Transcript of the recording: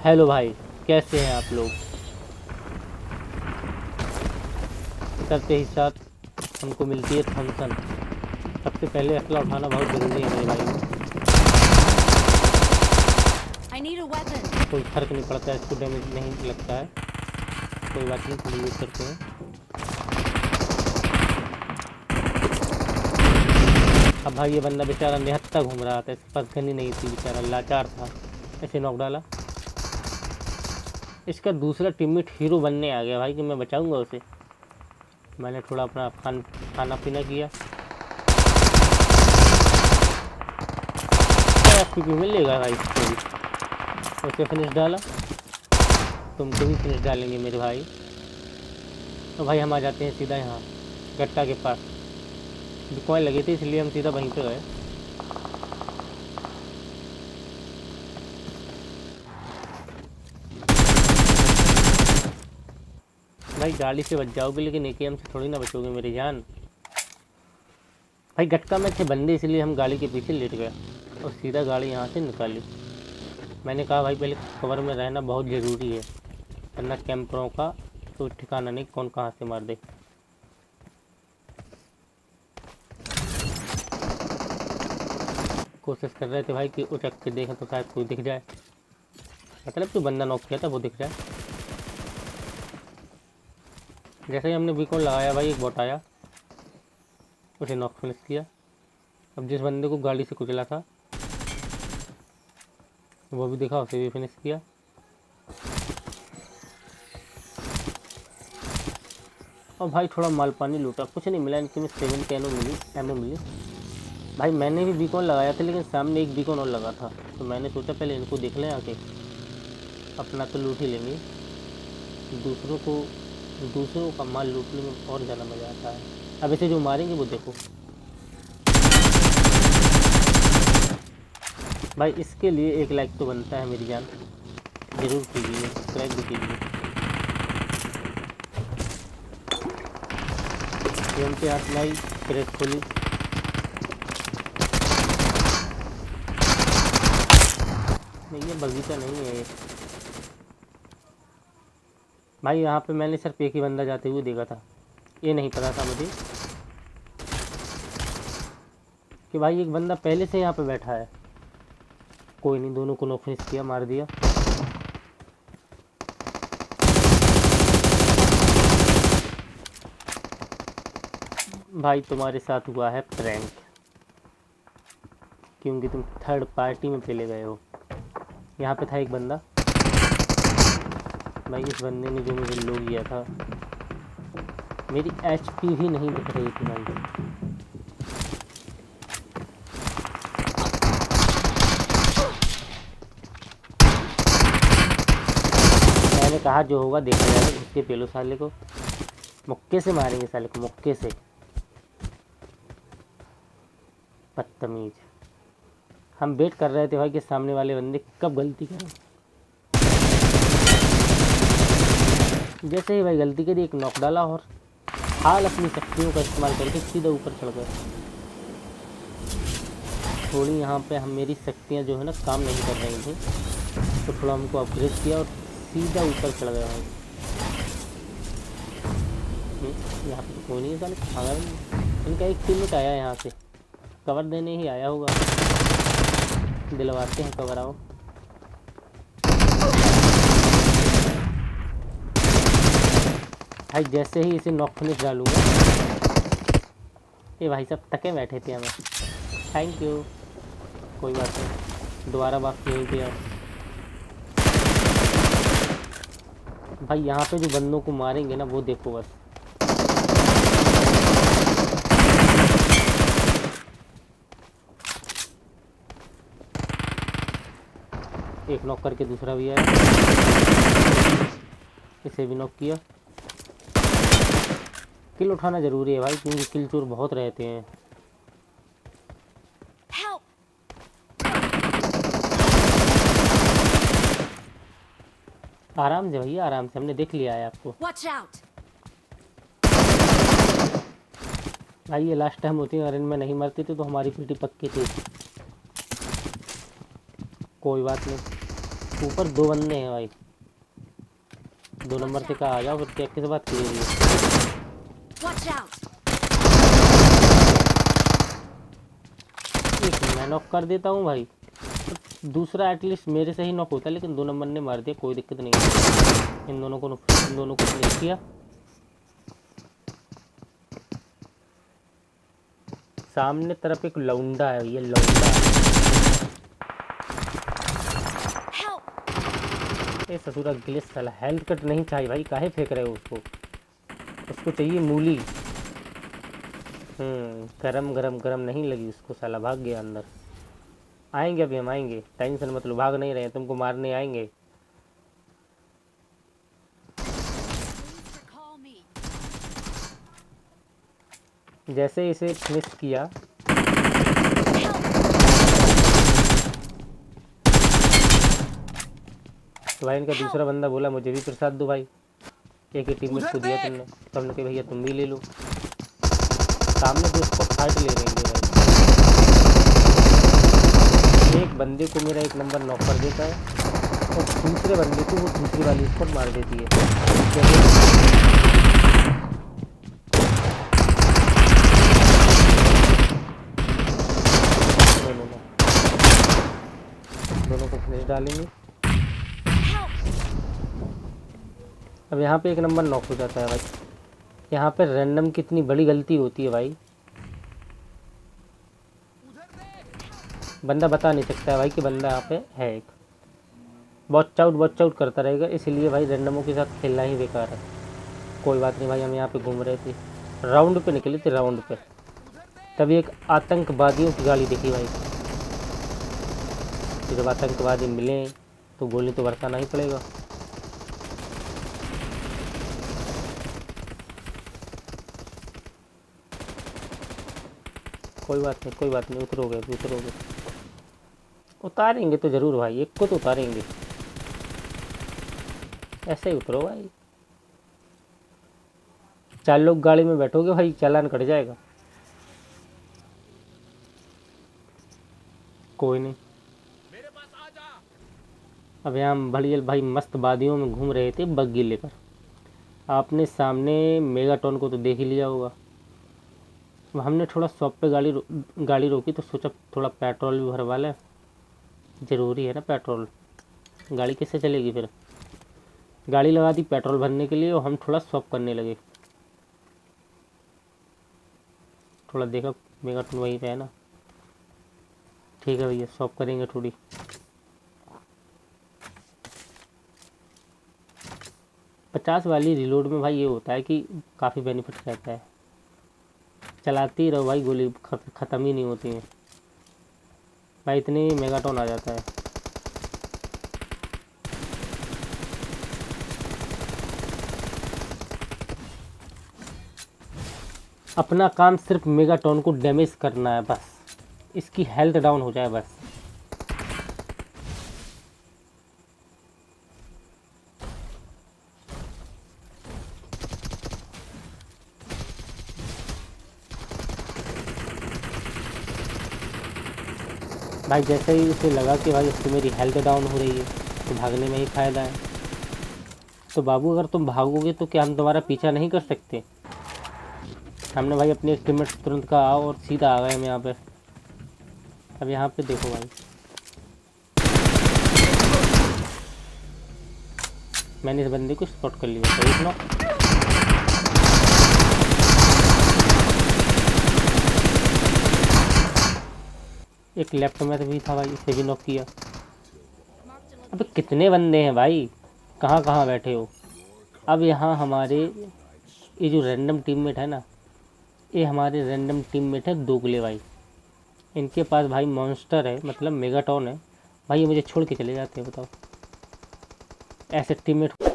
Hello भाई, कैसे हैं आप लोग। करते ही साथ हमको मिलती है थॉमसन। सबसे पहले असला उठाना बहुत ज़रूरी है मेरे भाई। I need a weapon. कोई फ़र्क नहीं पड़ता है, इसको डैमेज नहीं लगता है। कोई बात नहीं, थोड़ी यूज़ करते हैं। अब भाई ये बंदा बेचारा निहत्था घूम रहा था, इसके पास गन ही नहीं थी, बेचारा लाचार था। ऐसे नॉक डाला। इसका दूसरा टीममेट हीरो बनने आ गया भाई कि मैं बचाऊंगा उसे। मैंने थोड़ा अपना खाना पीना किया। एफपीपी मिलेगा भाई इसको भी। उसे फिनिश डाला। तुमको भी फिनिश डालेंगे मेरे भाई। तो भाई हम आ जाते हैं सीधा यहाँ गट्टा के पास। दुकान लगी थी इसलिए हम सीधा वहीं पे गए। भाई गाड़ी से बच जाओगे लेकिन एकेएम से थोड़ी ना बचोगे मेरी जान। भाई गट्टा में थे बंदे इसलिए हम गाड़ी के पीछे लेट गए और सीधा गाड़ी यहाँ से निकाली। मैंने कहा भाई पहले कवर में रहना बहुत ज़रूरी है, वरना कैंपरों का कोई ठिकाना नहीं, कौन कहाँ से मार दे। कोशिश कर रहे थे भाई कि उचक के देखें तो शायद कोई दिख जाए, मतलब जो बंदा नॉक किया था वो दिख जाए। जैसे ही हमने बीकॉन लगाया भाई एक बॉट आया, उसे नॉक फिनिश किया। अब जिस बंदे को गाड़ी से कुचला था वो भी दिखा, उसे भी फिनिश किया। और भाई थोड़ा माल पानी लूटा, कुछ नहीं मिला, इनके में 7 कैनो मिली, एमओ मिली। भाई मैंने भी बीकॉन लगाया था लेकिन सामने एक बीकॉन और लगा था, तो मैंने सोचा पहले इनको देख लें आके, अपना तो लूट ही लेंगे। दूसरों का माल लूटने में और ज़्यादा मज़ा आता है। अब इसे जो मारेंगे वो देखो। भाई इसके लिए 1 लाइक तो बनता है मेरी जान, ज़रूर कीजिए, सब्सक्राइब भी कीजिए। गेम पे हाथ लाई, प्रेस खोली। नहीं ये बगीचा नहीं है ये। भाई यहाँ पे मैंने सिर्फ एक ही बंदा जाते हुए देखा था, ये नहीं पता था मुझे कि भाई एक बंदा पहले से यहाँ पे बैठा है। कोई नहीं, दोनों को नॉक फिनिश किया, मार दिया। भाई तुम्हारे साथ हुआ है प्रैंक, क्योंकि तुम थर्ड पार्टी में चले गए हो। यहाँ पे था एक बंदा, भाई इस बंदे ने जो मुझे लो किया था, मेरी एचपी भी नहीं दिख रही थी भाई। मैंने कहा जो होगा देखा जाएगा, इसके पेलो साले को मुक्के से मारेंगे, साले को मुक्के से, बदतमीज। हम वेट कर रहे थे भाई कि सामने वाले बंदे कब गलती करें। जैसे ही भाई गलती करी, एक नॉक डाला और हाल अपनी शक्तियों का इस्तेमाल करके सीधा ऊपर चढ़ गए। थोड़ी यहाँ पे हम मेरी शक्तियाँ जो है ना काम नहीं कर रही थी, तो थोड़ा हमको अपग्रेड किया और सीधा ऊपर चढ़ गया भाई। यहाँ पे तो कोई नहीं है साले, अगर इनका एक टीममेट आया यहाँ से कवर देने ही आया होगा, दिलवाते हैं कवर। आओ भाई, जैसे ही इसे नॉक फिनिश डालूंगा। ये भाई सब तके बैठे थे हमें, थैंक यू, कोई बात नहीं, दोबारा बात नहीं किया। भाई यहाँ पे जो बंदों को मारेंगे ना वो देखो बस। एक नॉक करके दूसरा भी आया, इसे भी नॉक किया। किल उठाना ज़रूरी है भाई, क्योंकि किल चोर बहुत रहते हैं। Help! आराम से भैया, आराम से, हमने देख लिया है आपको। Watch out! भाई ये लास्ट टाइम होती है, अगर इनमें नहीं मरते थे तो हमारी पीटी पक्की थी। कोई बात नहीं, ऊपर 2 बंदे हैं भाई। 2 नंबर से कहा आ जाओ, फिर किस बात की है। Watch out! एक मैं नॉक कर देता हूँ भाई, दूसरा एटलीस्ट मेरे से ही नॉक होता है, लेकिन 2 नंबर ने मार दिया। कोई दिक्कत नहीं है, इन दोनों को फिनिश किया। सामने तरफ एक लौंडा है, ये लौंडा Help! ये ससुरा गिलिस साला। हेल्थ कट नहीं चाहिए भाई, काहे फेंक रहे हो उसको? उसको चाहिए मूली। गरम गरम गरम नहीं लगी उसको, साला भाग गया अंदर। आएंगे अभी हम आएंगे, टेंशन मत लो, भाग नहीं रहे हैं, तुमको मारने आएंगे। Please recall me. जैसे इसे फिनिश किया, Help! तो भाई इनका दूसरा बंदा बोला मुझे भी प्रसाद दो भाई। एक ही टीममेट को दिया तुमने, तो हमने कहा भैया तुम भी ले लो। सामने तो इसको फाइट ले रहे हैं भाई। एक बंदे को मेरा 1 नंबर नॉक कर देता है, और दूसरे बंदे को वो दूसरी वाली स्पॉट मार देती है। दोनों को फिनिश डालेंगे। अब यहाँ पे 1 नंबर नॉक हो जाता है भाई। यहाँ पे रैंडम कितनी बड़ी गलती होती है भाई, बंदा बता नहीं सकता है भाई कि बंदा यहाँ पे है। एक वॉच आउट करता रहेगा, इसलिए भाई रैंडमों के साथ खेलना ही बेकार है। कोई बात नहीं भाई, हम यहाँ पे घूम रहे थे, राउंड पे निकले थे, राउंड पे तभी एक आतंकवादियों की गाड़ी दिखी भाई। तो जब आतंकवादी मिले तो गोली तो बरसाना ही पड़ेगा। कोई बात नहीं, उतरोगे। उतारेंगे तो ज़रूर भाई, एक को तो उतारेंगे, ऐसे ही उतरो भाई। 4 लोग गाड़ी में बैठोगे भाई, चालान कट जाएगा। कोई नहीं, अब यहाँ हम बढ़िया भाई मस्त वादियों में घूम रहे थे बग्गी लेकर। आपने सामने मेगाटॉन को तो देख ही लिया होगा। हमने थोड़ा शॉप पे गाड़ी रोकी, तो सोचा थोड़ा पेट्रोल भी भरवा लें, ज़रूरी है ना पेट्रोल, गाड़ी कैसे चलेगी फिर। गाड़ी लगा दी पेट्रोल भरने के लिए, और हम थोड़ा शॉप करने लगे। थोड़ा देखा मेगाटॉन वहीं पे है ना, ठीक है भैया शॉप करेंगे थोड़ी। पचास वाली रिलोड में भाई ये होता है कि काफ़ी बेनिफिट रहता है, चलाती ही रहो भाई, गोली ख़त्म ही नहीं होती है भाई, इतने ही मेगाटॉन आ जाता है। अपना काम सिर्फ मेगाटॉन को डैमेज करना है बस, इसकी हेल्थ डाउन हो जाए बस। भाई जैसे ही उसे लगा कि भाई इससे मेरी हेल्थ डाउन हो रही है, तो भागने में ही फ़ायदा है। तो बाबू अगर तुम भागोगे तो क्या हम तुम्हारा पीछा नहीं कर सकते? हमने भाई अपने टीममेट तुरंत कहा आओ, और सीधा आ गए हम यहाँ पे। अब यहाँ पे देखो भाई, मैंने इस बंदे को स्पॉट कर लिया था, एक नॉक। एक लेफ्ट में भी था भाई, इसे भी नॉक किया। अब कितने बंदे हैं भाई, कहाँ कहाँ बैठे हो? अब यहाँ हमारे ये जो रैंडम टीममेट है ना, ये हमारे रैंडम टीममेट है दोगले भाई। इनके पास भाई मॉन्स्टर है, मतलब मेगाटॉन है भाई, ये मुझे छोड़ के चले जाते हैं, बताओ ऐसे टीममेट।